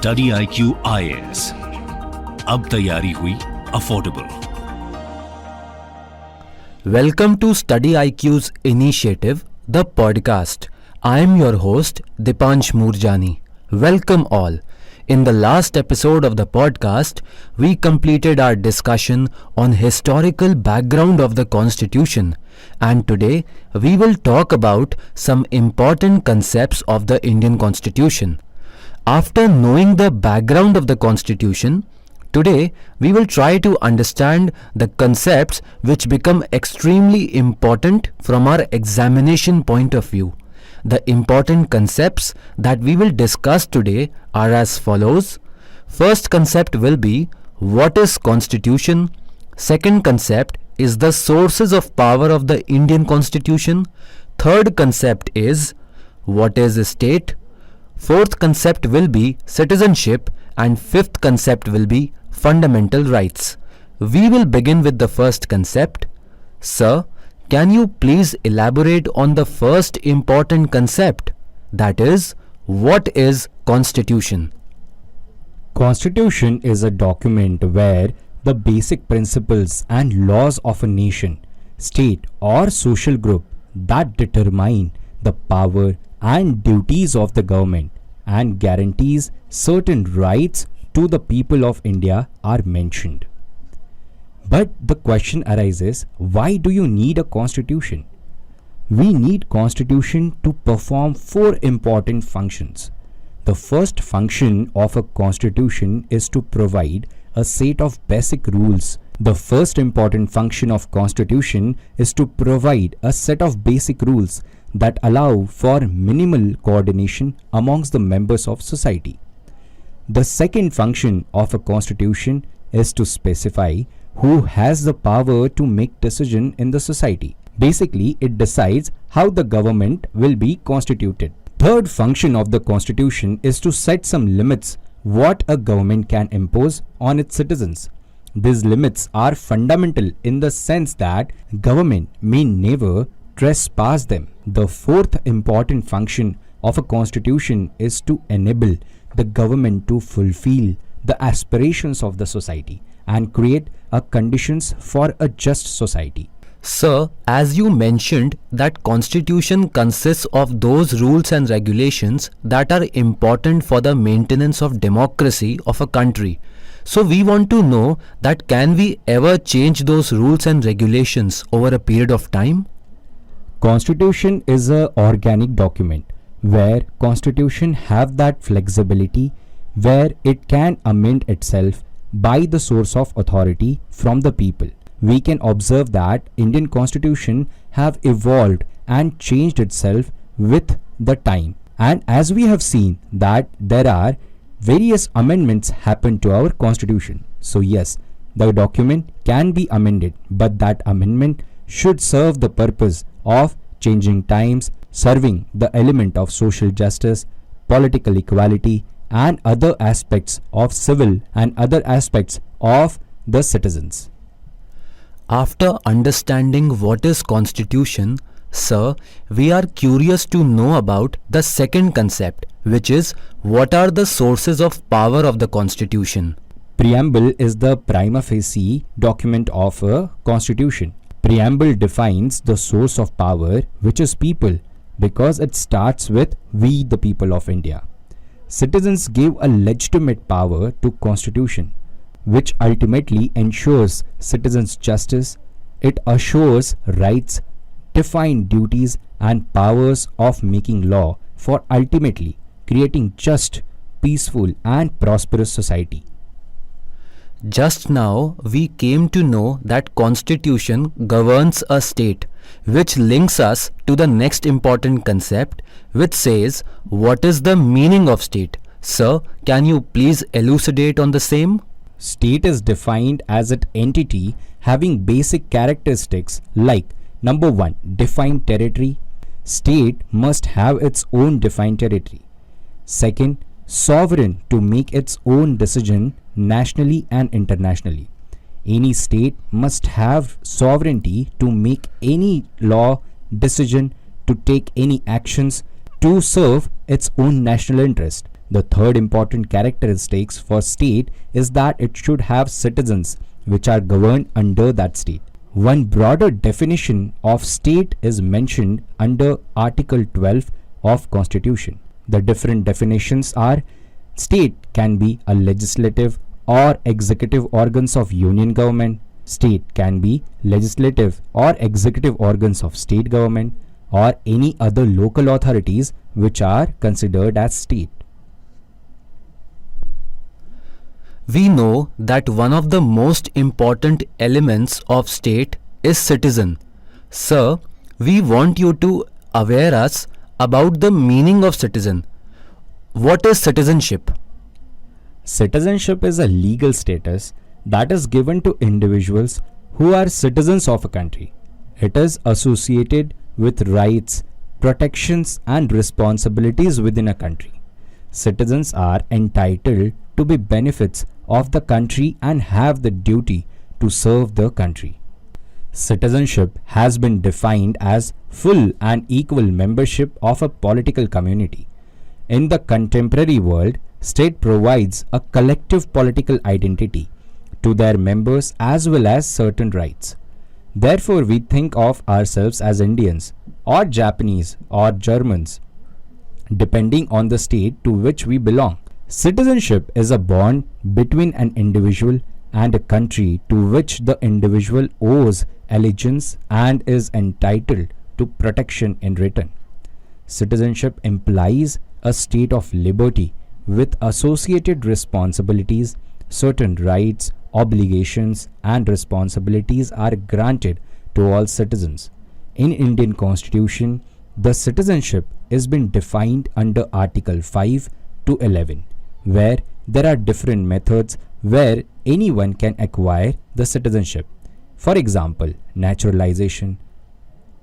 StudyIQ IAS। अब तैयारी हुई affordable. Welcome to StudyIQ's initiative, the podcast. I am your host, Dipansh Moorjani. Welcome all. In the last episode of the podcast, we completed our discussion on historical background of the Constitution, and today we will talk about some important concepts of the Indian Constitution. After knowing the background of the Constitution, today we will try to understand the concepts which become extremely important from our examination point of view. The important concepts that we will discuss today are as follows. First concept will be what is Constitution. Second concept is the sources of power of the Indian Constitution. Third concept is what is a state. Fourth concept will be citizenship, and fifth concept will be fundamental rights. We will begin with the first concept. Sir, can you please elaborate on the first important concept? That is, what is Constitution? Constitution is a document where the basic principles and laws of a nation, state or social group that determine the power and duties of the government and guarantees certain rights to the people of India are mentioned. But the question arises, why do you need a constitution? We need constitution to perform four important functions. The first function of a constitution is to provide a set of basic rules. The first important function of constitution is to provide a set of basic rules that allow for minimal coordination amongst the members of society. The second function of a constitution is to specify who has the power to make decision in the society. Basically, it decides how the government will be constituted. Third function of the constitution is to set some limits what a government can impose on its citizens. These limits are fundamental in the sense that government may never trespass them. The fourth important function of a constitution is to enable the government to fulfill the aspirations of the society and create a conditions for a just society. Sir, as you mentioned that Constitution consists of those rules and regulations that are important for the maintenance of democracy of a country. So we want to know that can we ever change those rules and regulations over a period of time? Constitution is a organic document where Constitution have that flexibility where it can amend itself by the source of authority from the people. We can observe that Indian Constitution have evolved and changed itself with the time. And as we have seen that there are various amendments happen to our Constitution. So yes, the document can be amended, but that amendment should serve the purpose of changing times, serving the element of social justice, political equality, and other aspects of civil and other aspects of the citizens. After understanding what is Constitution, sir, we are curious to know about the second concept, which is what are the sources of power of the Constitution? Preamble is the prima facie document of a constitution. Preamble defines the source of power, which is people, because it starts with we the people of India. Citizens give a legitimate power to constitution, which ultimately ensures citizens' justice. It assures rights, define duties and powers of making law for ultimately creating just, peaceful and prosperous society. Just now we came to know that Constitution governs a state, which links us to the next important concept, which says what is the meaning of state? Sir, can you please elucidate on the same? State is defined as an entity having basic characteristics like number 1, defined territory. State must have its own defined territory. Second, sovereign to make its own decision nationally and internationally. Any state must have sovereignty to make any law, decision, to take any actions to serve its own national interest. The third important characteristics for state is that it should have citizens which are governed under that state. One broader definition of state is mentioned under Article 12 of Constitution. The different definitions are: state can be a legislative or executive organs of union government, state can be legislative or executive organs of state government, or any other local authorities which are considered as state. We know that one of the most important elements of state is citizen. Sir, we want you to aware us about the meaning of citizen. What is citizenship? Citizenship is a legal status that is given to individuals who are citizens of a country. It is associated with rights, protections, and responsibilities within a country. Citizens are entitled to the benefits of the country and have the duty to serve the country. Citizenship has been defined as full and equal membership of a political community. In the contemporary world, state provides a collective political identity to their members as well as certain rights. Therefore, we think of ourselves as Indians or Japanese or Germans, depending on the state to which we belong. Citizenship is a bond between an individual and a country to which the individual owes allegiance and is entitled to protection in return. Citizenship implies a state of liberty with associated responsibilities. Certain rights, obligations, and responsibilities are granted to all citizens. In Indian Constitution, the citizenship is been defined under Article 5 to 11, where there are different methods where anyone can acquire the citizenship. For example, naturalization.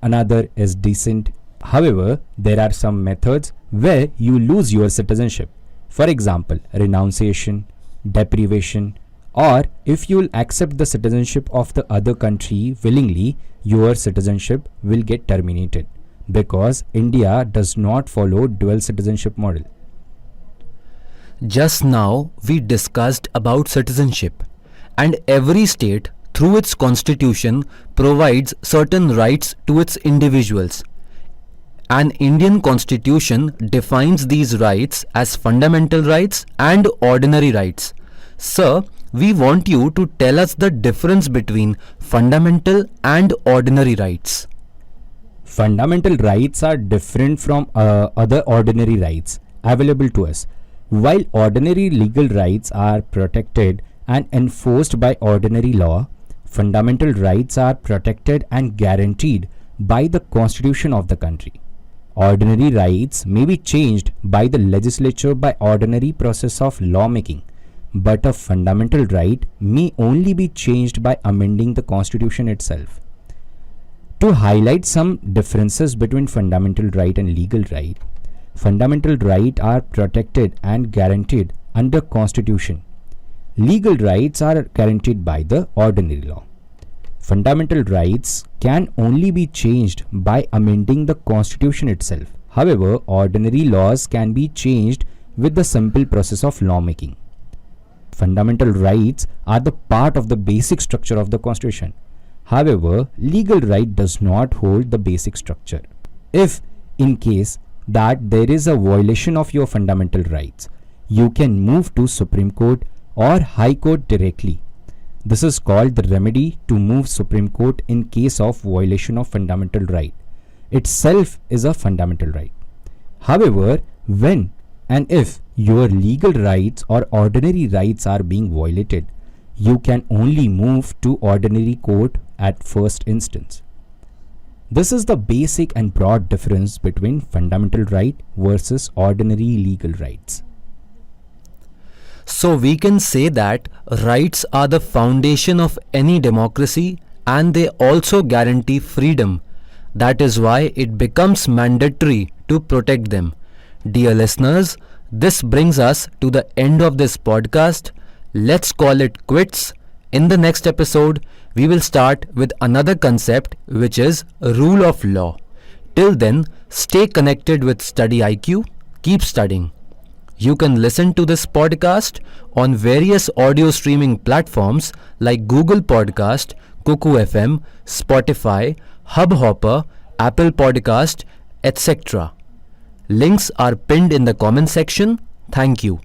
Another is descent. However, there are some methods where you lose your citizenship. For example, renunciation, deprivation, or if you will accept the citizenship of the other country willingly, your citizenship will get terminated because India does not follow dual citizenship model. Just now we discussed about citizenship, and every state through its constitution provides certain rights to its individuals. An Indian constitution defines these rights as fundamental rights and ordinary rights. Sir, we want you to tell us the difference between fundamental and ordinary rights. Fundamental rights are different from other ordinary rights available to us. While ordinary legal rights are protected and enforced by ordinary law, fundamental rights are protected and guaranteed by the Constitution of the country. Ordinary rights may be changed by the legislature by ordinary process of lawmaking, but a fundamental right may only be changed by amending the Constitution itself. To highlight some differences between fundamental right and legal right, fundamental rights are protected and guaranteed under Constitution. Legal rights are guaranteed by the ordinary law. Fundamental rights can only be changed by amending the Constitution itself. However, ordinary laws can be changed with the simple process of lawmaking. Fundamental rights are the part of the basic structure of the Constitution. However, legal right does not hold the basic structure. If, in case that there is a violation of your fundamental rights, you can move to Supreme Court or High Court directly. This is called the remedy to move Supreme Court in case of violation of fundamental right. Itself is a fundamental right. However, when and if your legal rights or ordinary rights are being violated, you can only move to ordinary court at first instance. This is the basic and broad difference between fundamental right versus ordinary legal rights. So we can say that rights are the foundation of any democracy and they also guarantee freedom. That is why it becomes mandatory to protect them. Dear listeners, this brings us to the end of this podcast. Let's call it quits. In the next episode, we will start with another concept, which is rule of law. Till then, stay connected with StudyIQ. Keep studying. You can listen to this podcast on various audio streaming platforms like Google Podcast, Kuku FM, Spotify, Hubhopper, Apple Podcast, etc. Links are pinned in the comment section. Thank you.